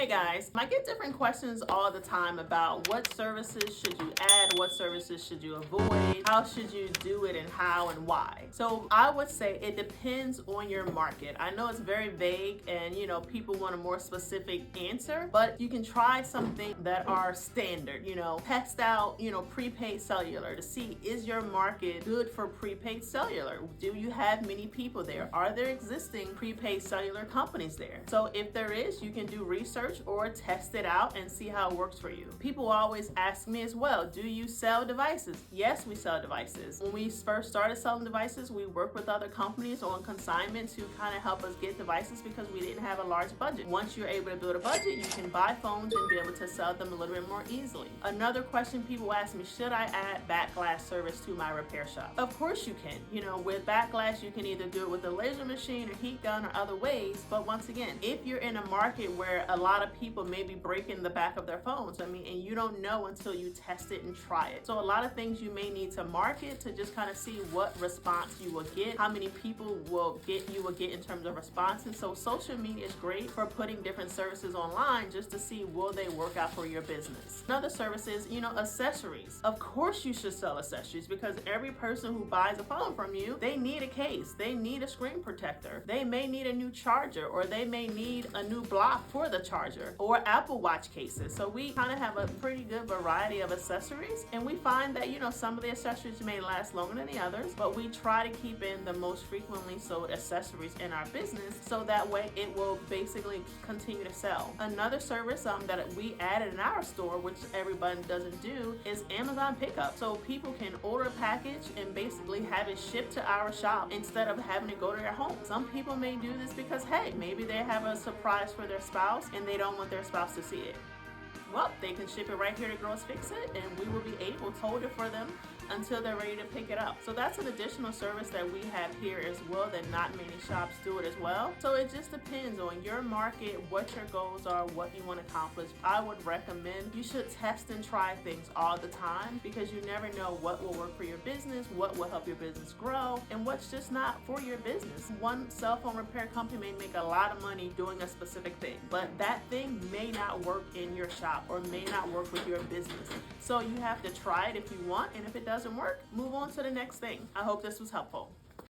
guys, I get different questions all the time about what services should you add, what services should you avoid, how should you do it, and how and why. So I would say it depends on your market. I know it's very vague and people want a more specific answer, but you can try something that are standard. Test out prepaid cellular to see, is your market good for prepaid cellular? Do you have many people there? Are there existing prepaid cellular companies there? So if there is, you can do research or test it out and see how it works for you. People always ask me as well, do you sell devices? Yes, we sell devices. When we first started selling devices, we worked with other companies on consignment to kind of help us get devices because we didn't have a large budget. Once you're able to build a budget, you can buy phones and be able to sell them a little bit more easily. Another question people ask me, should I add back glass service to my repair shop? Of course you can. With back glass, you can either do it with a laser machine or heat gun or other ways. But once again, if you're in a market where a lot of people may be breaking the back of their phones, and you don't know until you test it and try it. So a lot of things you may need to market to just kind of see what response you will get, how many people you will get in terms of responses. So social media is great for putting different services online just to see, will they work out for your business. Another service is, accessories. Of course you should sell accessories because every person who buys a phone from you, they need a case, they need a screen protector, they may need a new charger, or they may need a new block for the charger, or Apple Watch cases. So we kind of have a pretty good variety of accessories, and we find that some of the accessories may last longer than the others, but we try to keep in the most frequently sold accessories in our business so that way it will basically continue to sell. Another service that we added in our store, which everybody doesn't do, is Amazon pickup. So people can order a package and basically have it shipped to our shop instead of having to go to their home. Some people may do this because, hey, maybe they have a surprise for their spouse and they don't want their spouse to see it. Well, they can ship it right here to Girls Fix It, and we will be able to hold it for them until they're ready to pick it up. So that's an additional service that we have here as well that not many shops do it as well. So it just depends on your market, what your goals are, what you want to accomplish. I would recommend you should test and try things all the time because you never know what will work for your business, what will help your business grow, and what's just not for your business. One cell phone repair company may make a lot of money doing a specific thing, but that thing may not work in your shop or may not work with your business. So you have to try it if you want, and if it doesn't work, move on to the next thing. I hope this was helpful.